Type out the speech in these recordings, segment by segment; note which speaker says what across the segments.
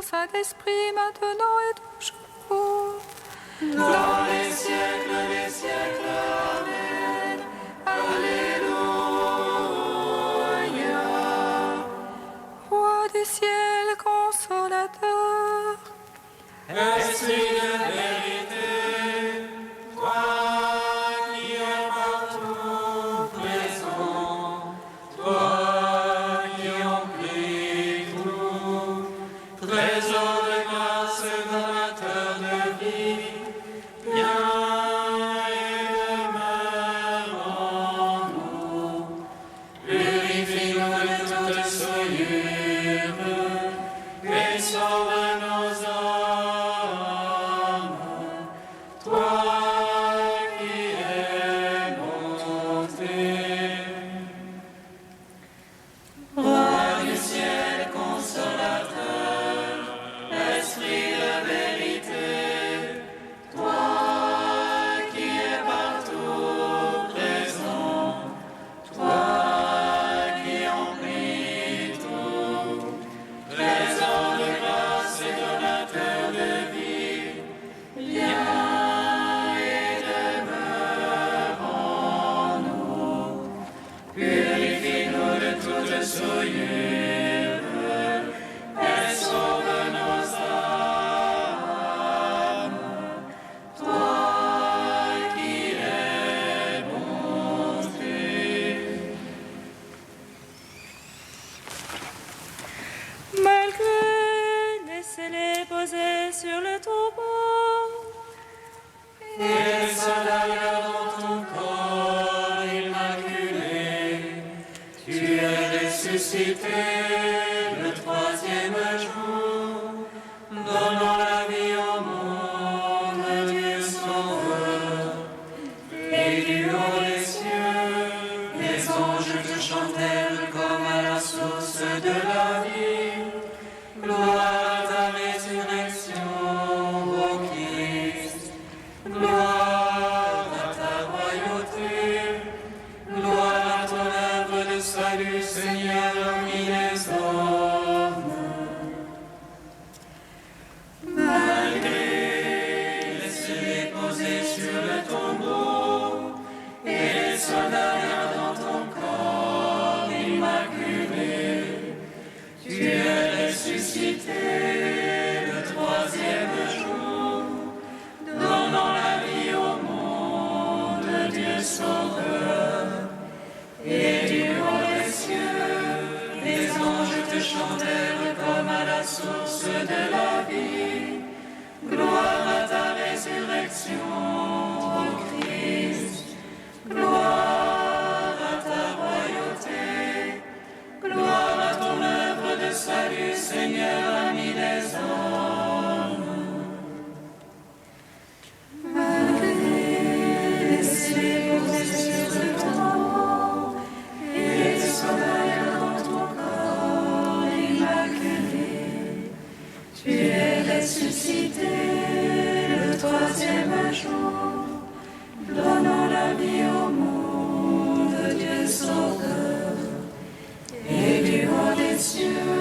Speaker 1: Saint-Esprit, maintenant et toujours.
Speaker 2: Dans les siècles des siècles. Amen. Alléluia.
Speaker 1: Roi du ciel, consolateur,
Speaker 2: Esprit de vérité, toi qui es partout présent, toi qui emplis tout, trésor de grâce et donateur de vie, viens et demeure en nous. Purifie-nous de toute souillure et sauve nos âmes. Toi qui es bonté. Roi du ciel consolateur, Esprit de vérité, toi qui es partout présent, toi qui emplis tout, trésor de grâce et donateur de vie, viens et demeure en nous. Purifie-nous de toute souillure et sauve nos âmes. Toi qui es bonté.
Speaker 3: Malgré les scellés posés sur le tombeau,
Speaker 2: Et soldats dans ton corps immaculé, tu es ressuscité le troisième jour, donnant la vie au monde, Dieu sauveur. Et du haut des cieux, les anges te chantèrent comme à la source de la vie. Gloire à ta résurrection, ô Christ. Gloire à ta royauté. Gloire à ton œuvre de salut, Seigneur, parmi les hommes. Malgré les scellés posés sur le tombeau et les soldats dans ton corps immaculé, tu es ressuscité le troisième jour, donnant la vie au monde, Dieu sauveur. Et du haut des cieux, les anges te chantèrent comme à la source de la vie. Gloire à ta résurrection, ô Christ. Gloire à ta royauté. Gloire à ton œuvre de salut, Seigneur, ami des hommes. Malgré les scellés posés sur le tombeau et les soldats dans ton corps immaculé, tu es ressuscité le troisième jour, donnant la vie au monde, Dieu sauveur. Et du haut des cieux,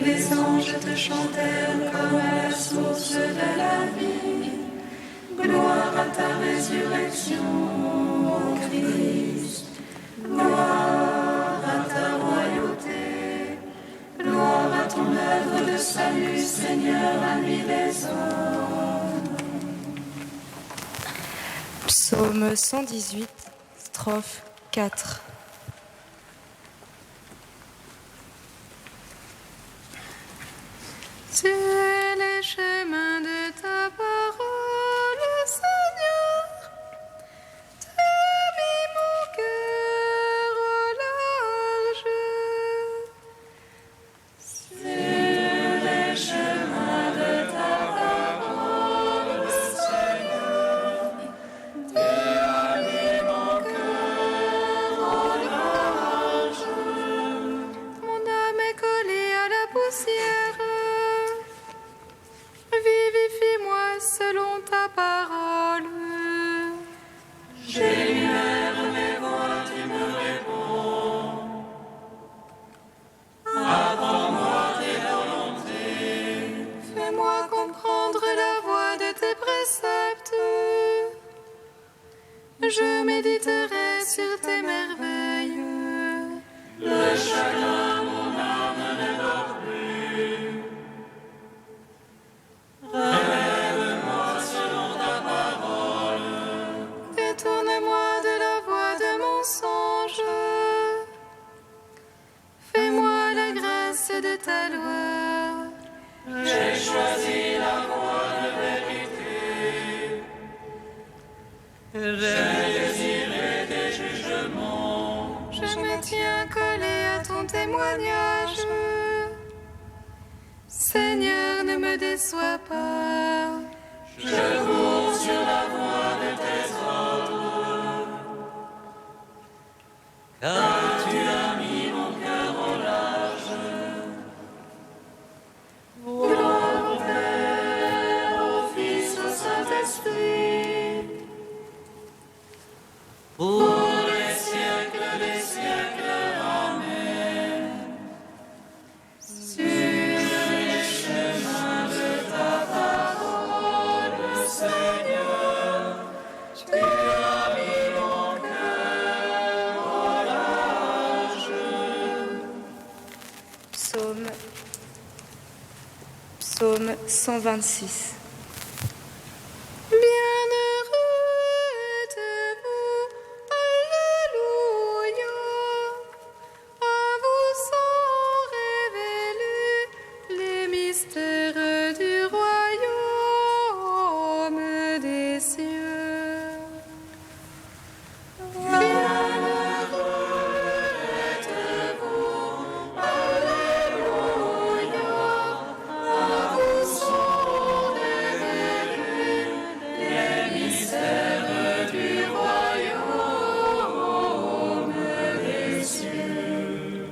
Speaker 2: les anges te chantèrent comme à la source de la vie. Gloire à ta résurrection, ô Christ. Gloire à ta royauté. Gloire à ton œuvre de salut, Seigneur, ami des hommes.
Speaker 3: Psaume 118, strophe 4.
Speaker 1: sur les chemins de ta parole, Seigneur, t'as mis mon cœur au large.
Speaker 2: Sur les chemins de ta parole, Seigneur, tu as mis mon cœur au large.
Speaker 1: Mon âme est collée à la poussière. Vive de ta loi.
Speaker 2: J'ai choisi la voie de vérité. J'ai désiré tes jugements.
Speaker 1: Je me tiens collé à ton témoignage. Seigneur, ne me déçois pas.
Speaker 2: Je cours sur la voie de tes ordres. Car tu as mis mon cœur au large. Gloire au Père, au Fils, au Saint-Esprit. Pour les siècles des siècles. Amen. Sur les chemins de ta parole, Seigneur, tu as mis mon cœur au large.
Speaker 3: Psaume 126.
Speaker 1: Bienheureux êtes-vous, Alléluia. À vous sont révélés les mystères du royaume des cieux. Bienheureux êtes-vous, Alléluia. À vous sont révélés les mystères du royaume des cieux.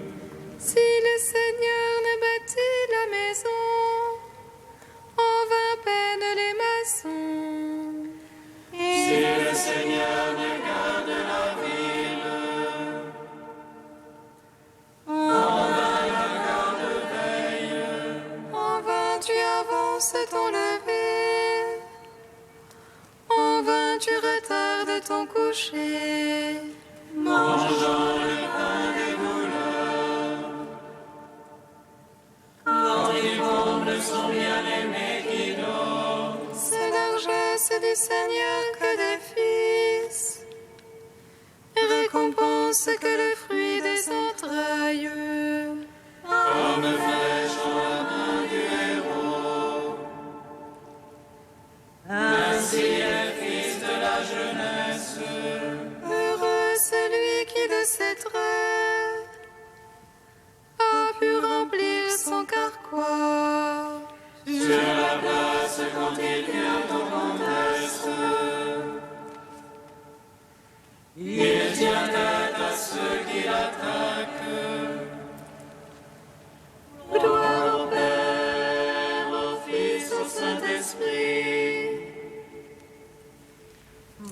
Speaker 1: Si le Seigneur ne bâtit la maison, en vain peinent les maçons.
Speaker 2: Si le Seigneur ne garde la ville,
Speaker 1: En vain tu avances ton lever, en vain tu retardes ton coucher.
Speaker 2: mangeant le pain des douleurs, quand il comble son bien-aimé qui dort.
Speaker 1: C'est largesse du Seigneur que des fils, récompense que le fruit des entrailles.
Speaker 2: Comme flèche dans la main du héros, ainsi les fils de la jeunesse.
Speaker 1: Heureux celui qui de ses traits a pu remplir son carquois.
Speaker 2: Sur la place quand il vient au conteste, il tient tête à ceux qui l'attaquent. Gloire au Père, au Fils, au Saint-Esprit,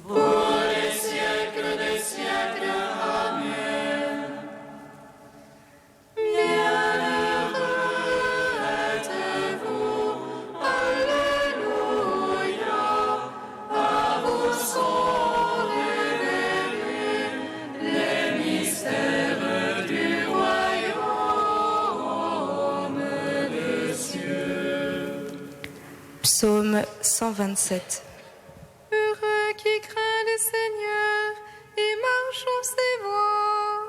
Speaker 2: pour les siècles des siècles. Amen. Bienheureux êtes-vous, Alléluia. À vous sont révélés les mystères du royaume des cieux.
Speaker 3: Psaume 127.
Speaker 1: Heureux qui craint le Seigneur et marche en ses voies.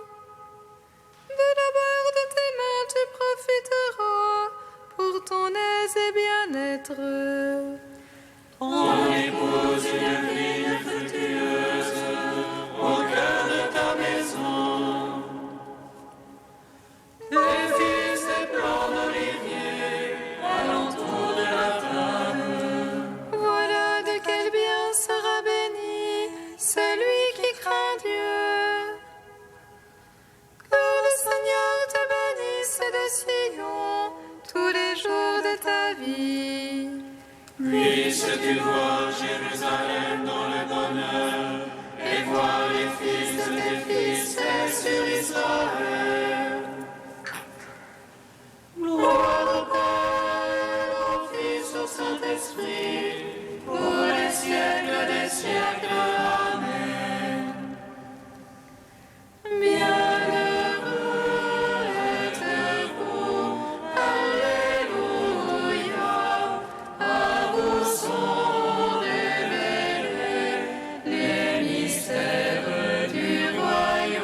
Speaker 1: De la barre de tes mains tu profiteras pour ton aise et bien-être.
Speaker 2: Ton épouse une vigne fructueuse au cœur de ta maison. Tes fils des plants d'olivier alentour de la table.
Speaker 1: Voilà de quel bien sera béni celui qui craint Dieu. Que le Seigneur te bénisse de Sion tous les jours de ta vie.
Speaker 2: Puisses-tu voir Jérusalem dans le bonheur et voir les fils de tes fils faits sur Israël. Gloire au Père, au Fils, au Saint-Esprit, pour les siècles des siècles. Amen.
Speaker 1: Bienheureux êtes-vous, Alléluia. À vous sont révélés les mystères du royaume.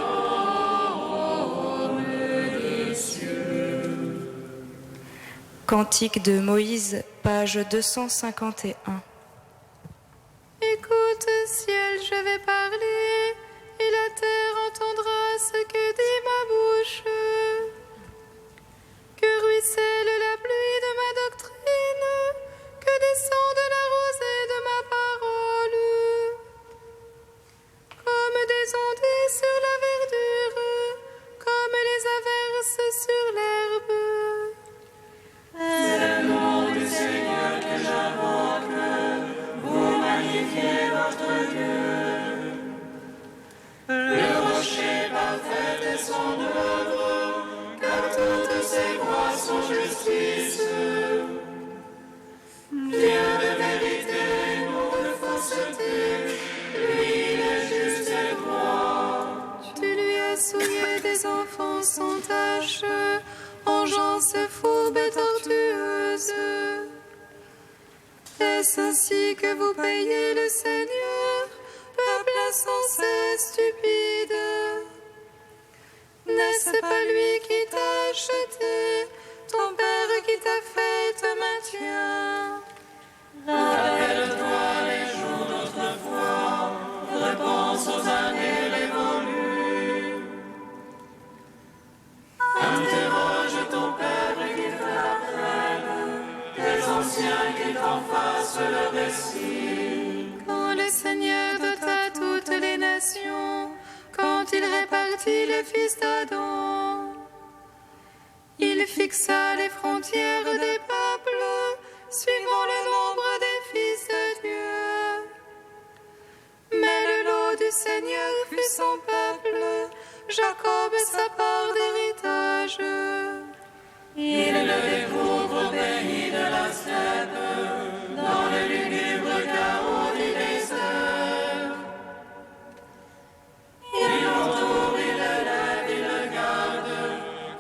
Speaker 3: Cantique de Moïse, page 251.
Speaker 1: Écoute, ciel, je vais parler, et la terre entendra ce que dit ma bouche. Que ruisselle la pluie de ma doctrine, que descende la rosée de ma parole. Comme des ondées sur la verdure, comme les averses sur l'herbe.
Speaker 2: C'est le nom du Seigneur que j'invoque, vous magnifiez votre Dieu. Le rocher parfait est son œuvre, car toutes ses voies sont justice. Dieu de vérité, non de fausseté, lui il est juste et droit.
Speaker 1: Tu lui as souillé des enfants sans tache, engeance fourbe et tortueuse. Est-ce ainsi que vous payez le Seigneur, peuple insensé, stupide? N'est-ce pas lui qui t'a acheté, ton Père qui t'a fait te maintient?
Speaker 2: Rappelle-toi les jours d'autrefois, repense aux années révolues. Interroge ton Père qui te l'apprenne, les anciens qui t'en fassent le récit.
Speaker 1: Quand le Seigneur dota toutes les nations, quand il répartit les fils d'Adam, il fixa les frontières des peuples, suivant le nombre des fils de Dieu. Mais le lot du Seigneur fut son peuple, Jacob sa part d'héritage.
Speaker 2: Il le découvre au pays de la steppe, dans le lugubre chaos du désert. Il l'entoure, il le lève, il le garde,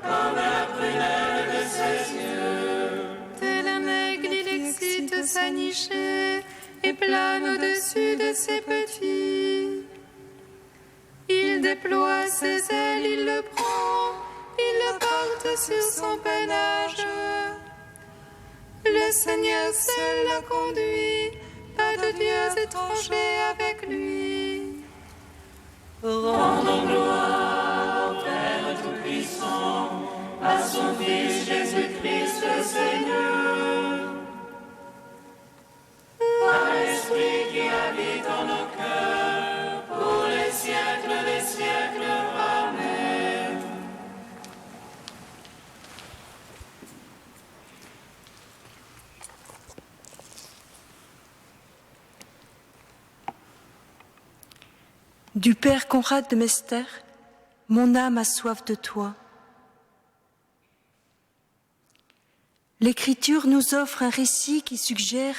Speaker 2: comme la prunelle de ses yeux.
Speaker 1: Tel un aigle, il excite sa nichée et plane au-dessus de ses petits. Il déploie ses ailes, il le prend, il le porte sur son peinage. Le Seigneur seul l'a conduit, pas de dieux étrangers avec lui.
Speaker 2: Rendons gloire au Père Tout-Puissant, à son Fils Jésus-Christ le Seigneur, à l'Esprit qui habite en nos cœurs, pour les siècles des siècles. Amen.
Speaker 4: Du Père Conrad de Mester, mon âme a soif de toi. L'Écriture nous offre un récit qui suggère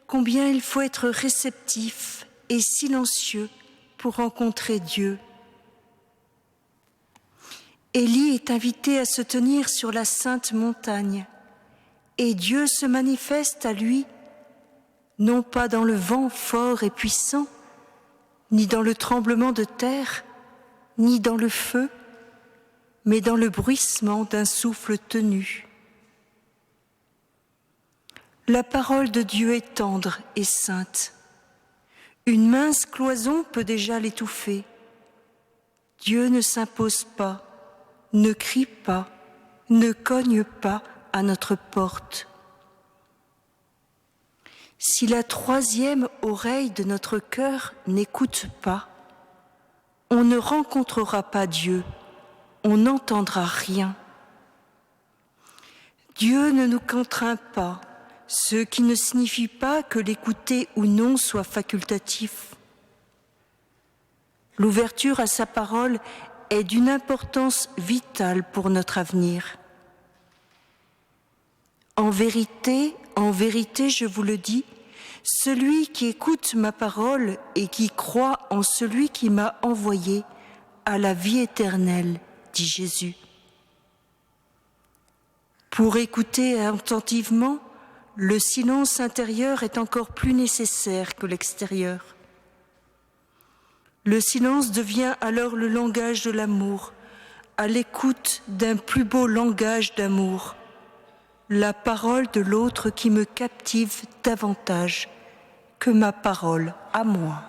Speaker 4: combien il faut être réceptif et silencieux pour rencontrer Dieu. Élie est invité à se tenir sur la sainte montagne et Dieu se manifeste à lui, non pas dans le vent fort et puissant, ni dans le tremblement de terre, ni dans le feu, mais dans le bruissement d'un souffle tenu. La parole de Dieu est tendre et sainte. Une mince cloison peut déjà l'étouffer. Dieu ne s'impose pas, ne crie pas, ne cogne pas à notre porte. Si la troisième oreille de notre cœur n'écoute pas, on ne rencontrera pas Dieu, on n'entendra rien. Dieu ne nous contraint pas, ce qui ne signifie pas que l'écouter ou non soit facultatif. L'ouverture à sa parole est d'une importance vitale pour notre avenir. En vérité, je vous le dis, celui qui écoute ma parole et qui croit en celui qui m'a envoyé a la vie éternelle, dit Jésus. Pour écouter attentivement, le silence intérieur est encore plus nécessaire que l'extérieur. Le silence devient alors le langage de l'amour, à l'écoute d'un plus beau langage d'amour. la parole de l'autre qui me captive davantage que ma parole à moi.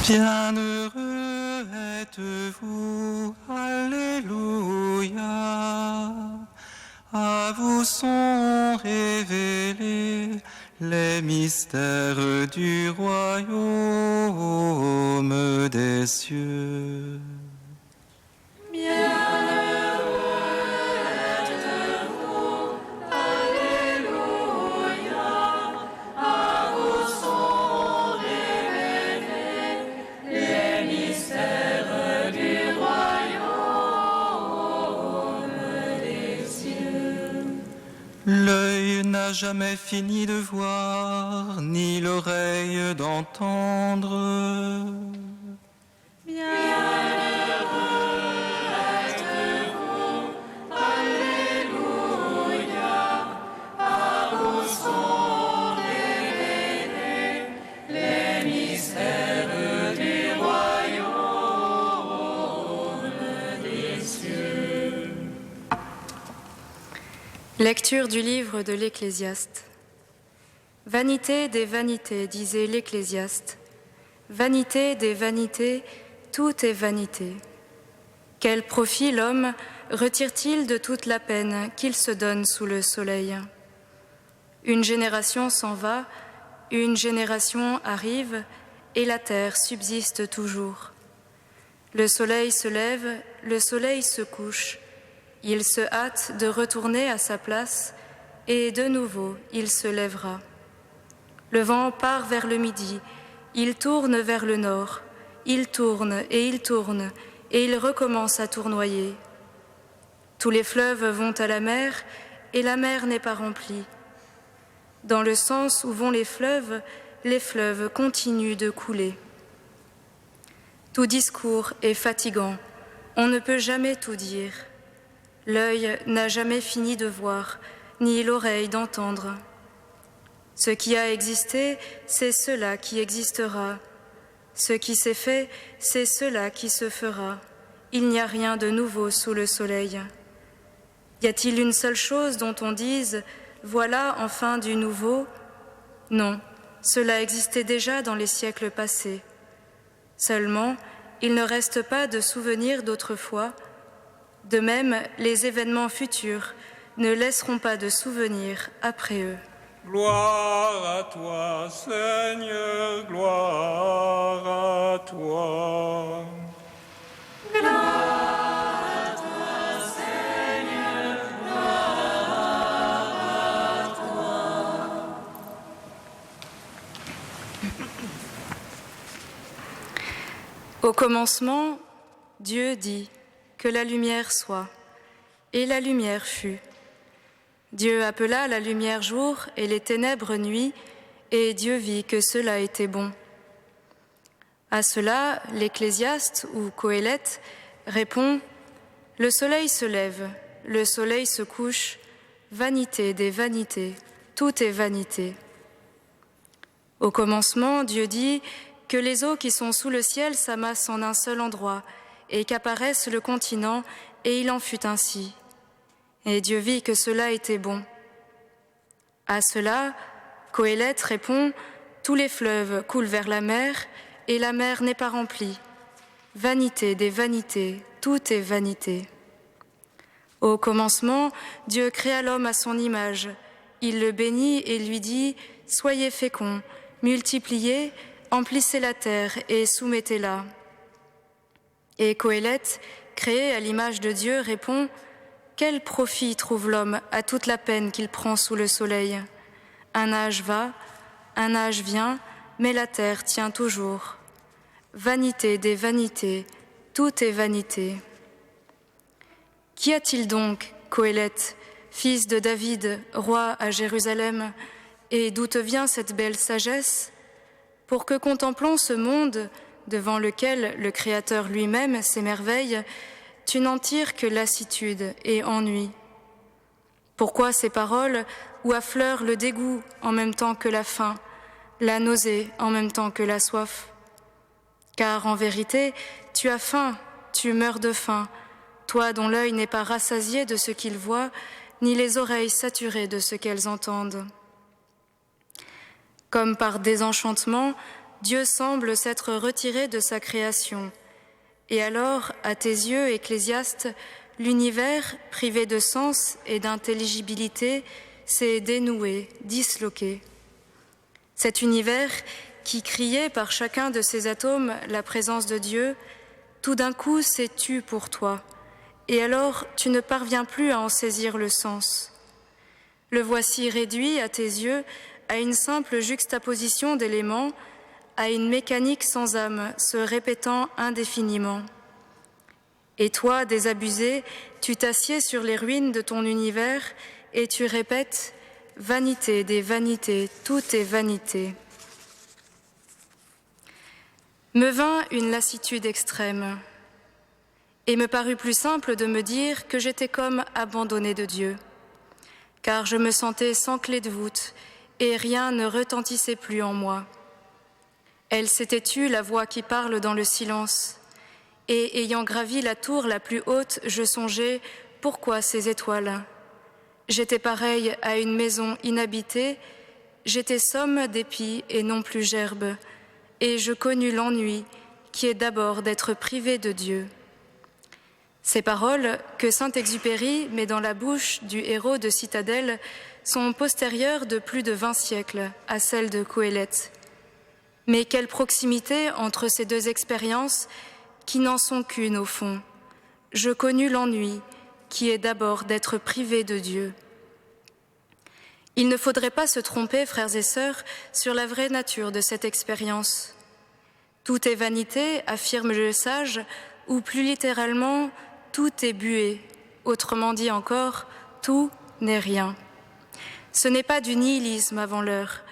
Speaker 5: Bienheureux êtes-vous, Alléluia. À vous sont révélés les mystères du royaume des cieux. L'œil n'a jamais fini de voir, ni l'oreille d'entendre.
Speaker 3: Lecture du livre de l'Ecclésiaste. Vanité des vanités, disait l'Ecclésiaste. Vanité des vanités, tout est vanité. Quel profit l'homme retire-t-il de toute la peine qu'il se donne sous le soleil ? Une génération s'en va, une génération arrive, et la terre subsiste toujours. Le soleil se lève, le soleil se couche. Il se hâte de retourner à sa place, et de nouveau il se lèvera. Le vent part vers le midi, il tourne vers le nord, il tourne, et il recommence à tournoyer. Tous les fleuves vont à la mer, et la mer n'est pas remplie. Dans le sens où vont les fleuves continuent de couler. Tout discours est fatigant, on ne peut jamais tout dire. L'œil n'a jamais fini de voir, ni l'oreille d'entendre. Ce qui a existé, c'est cela qui existera. Ce qui s'est fait, c'est cela qui se fera. Il n'y a rien de nouveau sous le soleil. Y a-t-il une seule chose dont on dise « Voilà enfin du nouveau » ? Non, cela existait déjà dans les siècles passés. Seulement, il ne reste pas de souvenirs d'autrefois. De même, les événements futurs ne laisseront pas de souvenirs après eux.
Speaker 5: Gloire à toi, Seigneur, gloire à toi.
Speaker 2: Gloire à toi, Seigneur, gloire à toi.
Speaker 3: Au commencement, Dieu dit que la lumière soit, et la lumière fut. Dieu appela la lumière jour et les ténèbres nuit, et Dieu vit que cela était bon. À cela, l'Ecclésiaste ou Qoéleth répond « Le soleil se lève, le soleil se couche, vanité des vanités, tout est vanité. » Au commencement, Dieu dit que les eaux qui sont sous le ciel s'amassent en un seul endroit et qu'apparaisse le continent, et il en fut ainsi. Et Dieu vit que cela était bon. À cela, Qoéleth répond « Tous les fleuves coulent vers la mer, et la mer n'est pas remplie. Vanité des vanités, tout est vanité. » Au commencement, Dieu créa l'homme à son image. Il le bénit et lui dit « Soyez féconds, multipliez, emplissez la terre et soumettez-la. » Et Qoéleth, créé à l'image de Dieu, répond « Quel profit trouve l'homme à toute la peine qu'il prend sous le soleil ? Un âge va, un âge vient, mais la terre tient toujours. Vanité des vanités, tout est vanité. » Qu'y a-t-il donc, Qoéleth, fils de David, roi à Jérusalem, et d'où te vient cette belle sagesse, pour que contemplant ce monde, devant lequel le Créateur lui-même s'émerveille, tu n'en tires que lassitude et ennui. Pourquoi ces paroles où affleure le dégoût en même temps que la faim, la nausée en même temps que la soif? Car en vérité, tu as faim, tu meurs de faim, toi dont l'œil n'est pas rassasié de ce qu'il voit, ni les oreilles saturées de ce qu'elles entendent. Comme par désenchantement, Dieu semble s'être retiré de sa création. Et alors, à tes yeux, Ecclésiaste, l'univers, privé de sens et d'intelligibilité, s'est dénoué, disloqué. Cet univers, qui criait par chacun de ses atomes la présence de Dieu, tout d'un coup s'est tu pour toi, et alors tu ne parviens plus à en saisir le sens. Le voici réduit à tes yeux à une simple juxtaposition d'éléments, à une mécanique sans âme se répétant indéfiniment. Et toi, désabusé, tu t'assieds sur les ruines de ton univers et tu répètes « Vanité des vanités, tout est vanité ». Me vint une lassitude extrême et me parut plus simple de me dire que j'étais comme abandonnée de Dieu, car je me sentais sans clé de voûte et rien ne retentissait plus en moi. Elle s'était tue, la voix qui parle dans le silence, et ayant gravi la tour la plus haute, je songeais « Pourquoi ces étoiles ?» J'étais pareille à une maison inhabitée, j'étais somme d'épis et non plus gerbe, et je connus l'ennui qui est d'abord d'être privé de Dieu. Ces paroles que Saint-Exupéry met dans la bouche du héros de Citadelle sont postérieures de plus de 20 siècles à celles de Qoéleth. Mais quelle proximité entre ces deux expériences qui n'en sont qu'une au fond. Je connus l'ennui qui est d'abord d'être privé de Dieu. Il ne faudrait pas se tromper, frères et sœurs, sur la vraie nature de cette expérience. Tout est vanité, affirme le sage, ou plus littéralement, tout est buée. Autrement dit encore, tout n'est rien. Ce n'est pas du nihilisme avant l'heure.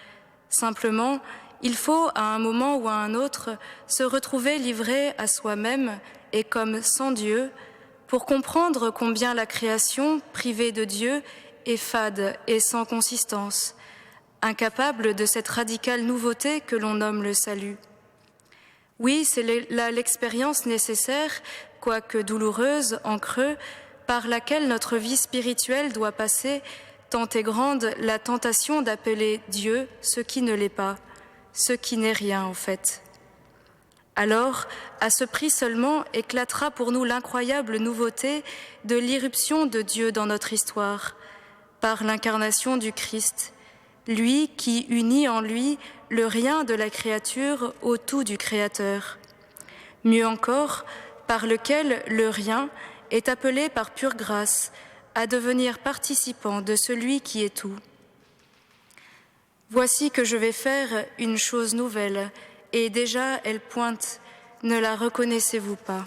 Speaker 3: Simplement, il faut, à un moment ou à un autre, se retrouver livré à soi-même et comme sans Dieu, pour comprendre combien la création, privée de Dieu, est fade et sans consistance, incapable de cette radicale nouveauté que l'on nomme le salut. Oui, c'est là l'expérience nécessaire, quoique douloureuse, en creux, par laquelle notre vie spirituelle doit passer, tant est grande la tentation d'appeler Dieu ce qui ne l'est pas, ce qui n'est rien en fait. Alors, à ce prix seulement, éclatera pour nous l'incroyable nouveauté de l'irruption de Dieu dans notre histoire, par l'incarnation du Christ, lui qui unit en lui le rien de la créature au tout du Créateur. Mieux encore, par lequel le rien est appelé par pure grâce à devenir participant de celui qui est tout. Voici que je vais faire une chose nouvelle, et déjà elle pointe, ne la reconnaissez-vous pas ?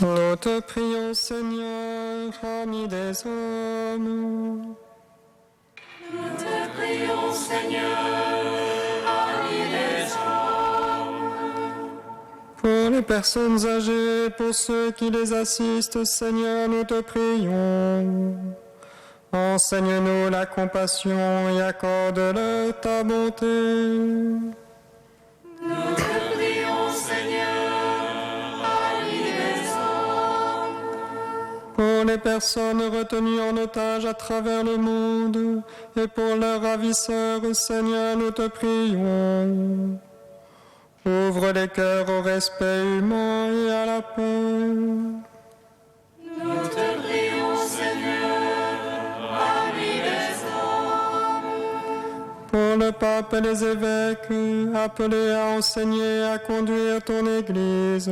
Speaker 5: Nous te prions, Seigneur, ami des hommes.
Speaker 2: Nous te prions, Seigneur, ami des hommes.
Speaker 5: Pour les personnes âgées, pour ceux qui les assistent, Seigneur, nous te prions. Enseigne-nous la compassion et accorde-leur ta bonté.
Speaker 2: Nous te prions, Seigneur, ami des hommes.
Speaker 5: Pour les personnes retenues en otage à travers le monde et pour leurs ravisseurs, Seigneur, nous te prions. Ouvre les cœurs au respect humain et à la paix.
Speaker 2: Nous te prions, Seigneur, ami des hommes.
Speaker 5: Pour le pape et les évêques, appelés à enseigner et à conduire ton Église,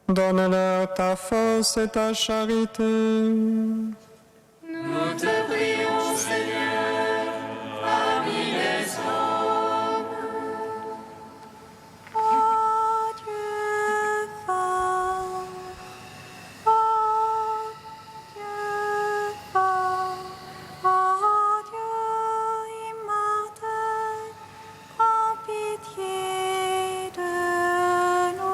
Speaker 5: donne-leur ta force et ta charité.
Speaker 2: Nous te prions, Seigneur, ami des hommes.
Speaker 1: Ô Dieu fort, ô Dieu fort, ô Dieu immortel, prends pitié de nous.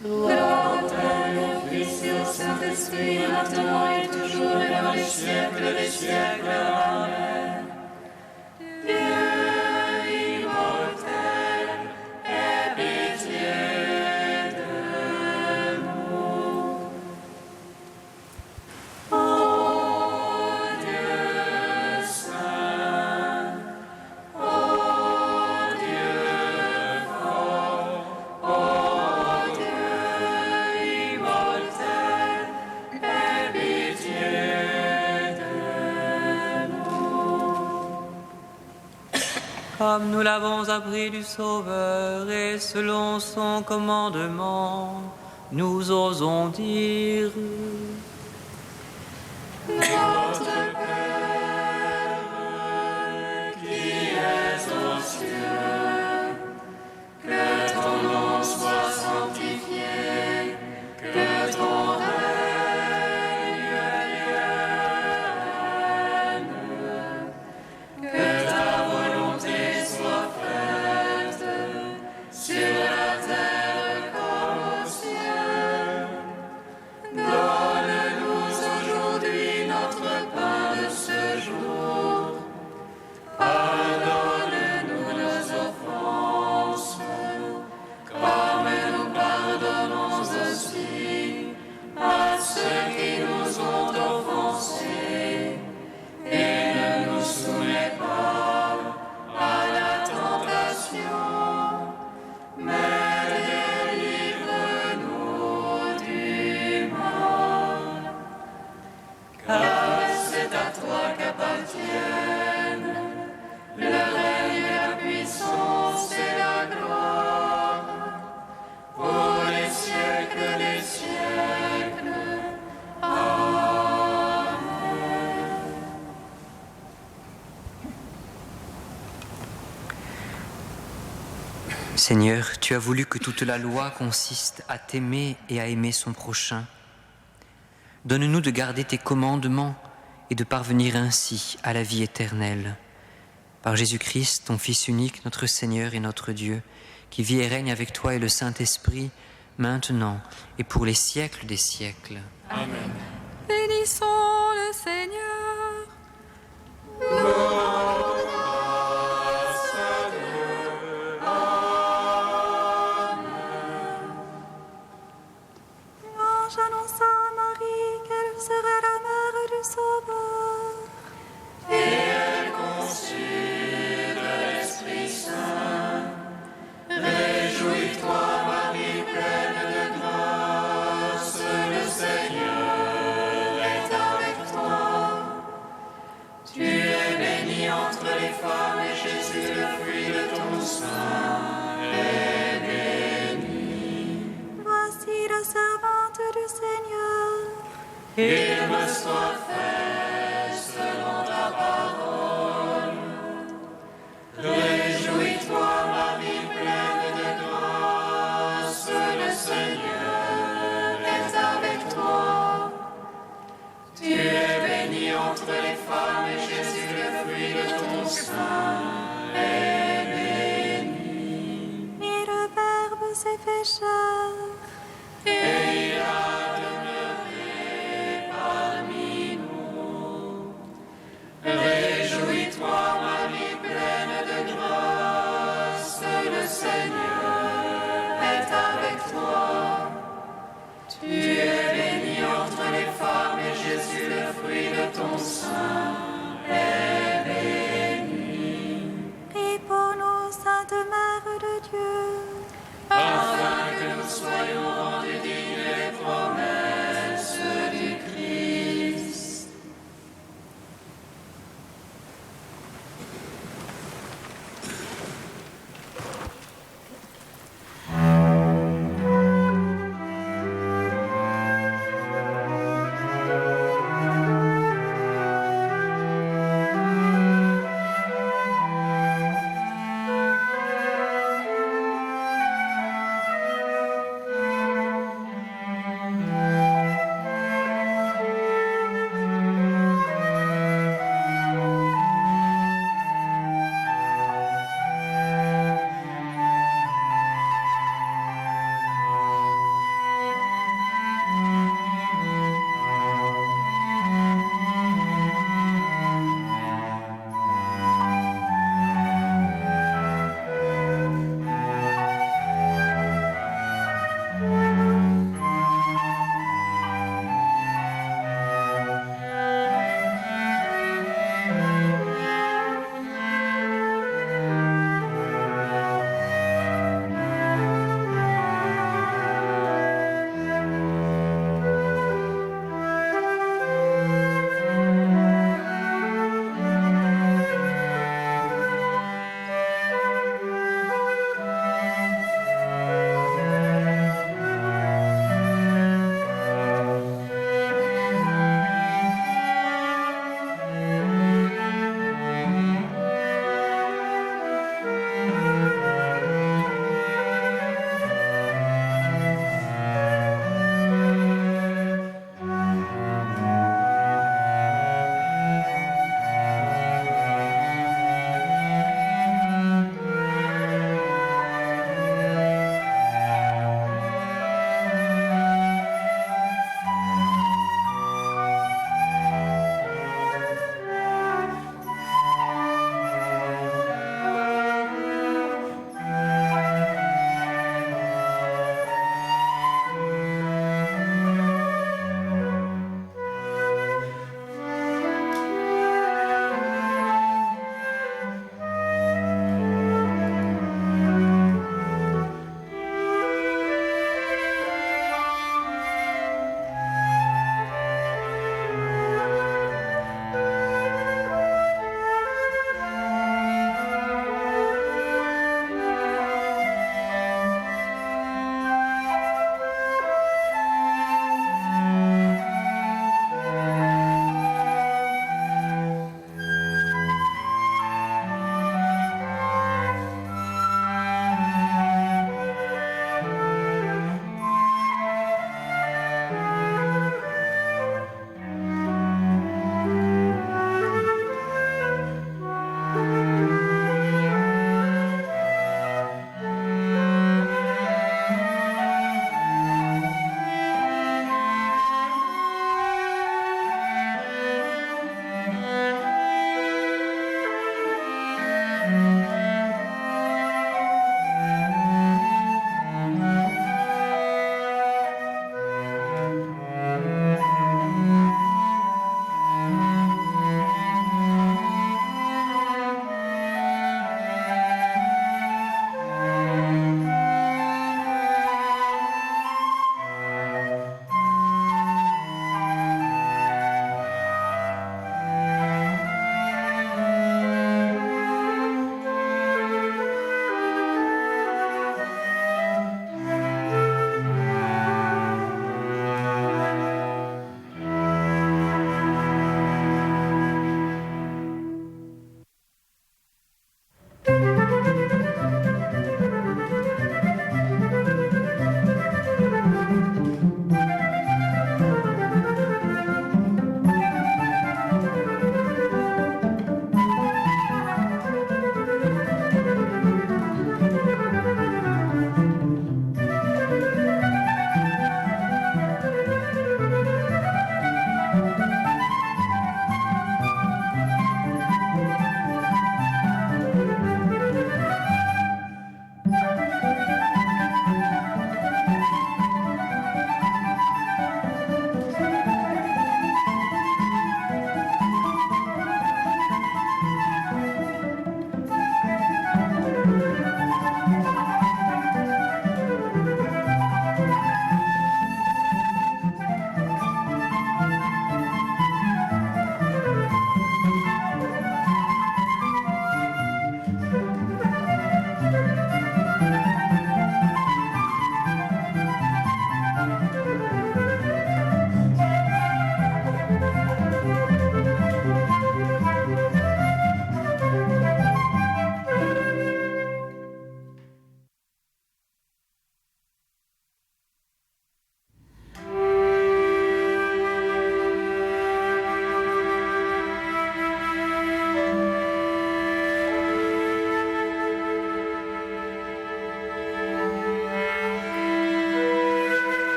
Speaker 2: Gloire au Père, au Fils et au Saint-Esprit, maintenant et toujours et dans les siècles des siècles. Amen. Dieu immortel, aie pitié de nous. Ô Dieu saint, ô Dieu fort, ô Dieu immortel, aie pitié de nous.
Speaker 6: Comme nous l'avons appris du Sauveur et selon son commandement, nous osons dire:
Speaker 2: Notre Père, qui es aux cieux, que ton nom soit sanctifié, que ton règne vienne, que ta volonté soit faite sur la terre comme au ciel. Donne-nous aujourd'hui notre pain de ce jour. Pardonne-nous nos offenses, comme nous pardonnons aussi à ceux qui nous ont offensés. Et ne nous soumets pas à la tentation, mais délivre-nous du mal. Car c'est à toi qu'appartiennent le règne, la puissance et la gloire pour les siècles des siècles. Amen.
Speaker 6: Seigneur, tu as voulu que toute la loi consiste à t'aimer et à aimer son prochain. Donne-nous de garder tes commandements et de parvenir ainsi à la vie éternelle. Par Jésus-Christ, ton Fils unique, notre Seigneur et notre Dieu, qui vit et règne avec toi et le Saint-Esprit, maintenant et pour les siècles des siècles.
Speaker 1: Bénissons le Seigneur. l'ange annonça à Marie qu'elle serait la mère du Sauveur.
Speaker 2: Et elle conçut de l'Esprit Saint. Réjouis-toi, Marie, pleine de grâce, le Seigneur est avec toi. Tu es bénie entre les femmes, et Jésus, le fruit de ton sein, est béni.
Speaker 1: Voici la servante du Seigneur.
Speaker 2: Qu'il me soit fait selon ta parole. Réjouis-toi, Marie, pleine de grâce, le Seigneur est avec toi. Tu es bénie entre les femmes, et Jésus, le fruit de ton sein, est béni.
Speaker 1: Et le Verbe s'est fait chair.
Speaker 2: Et il a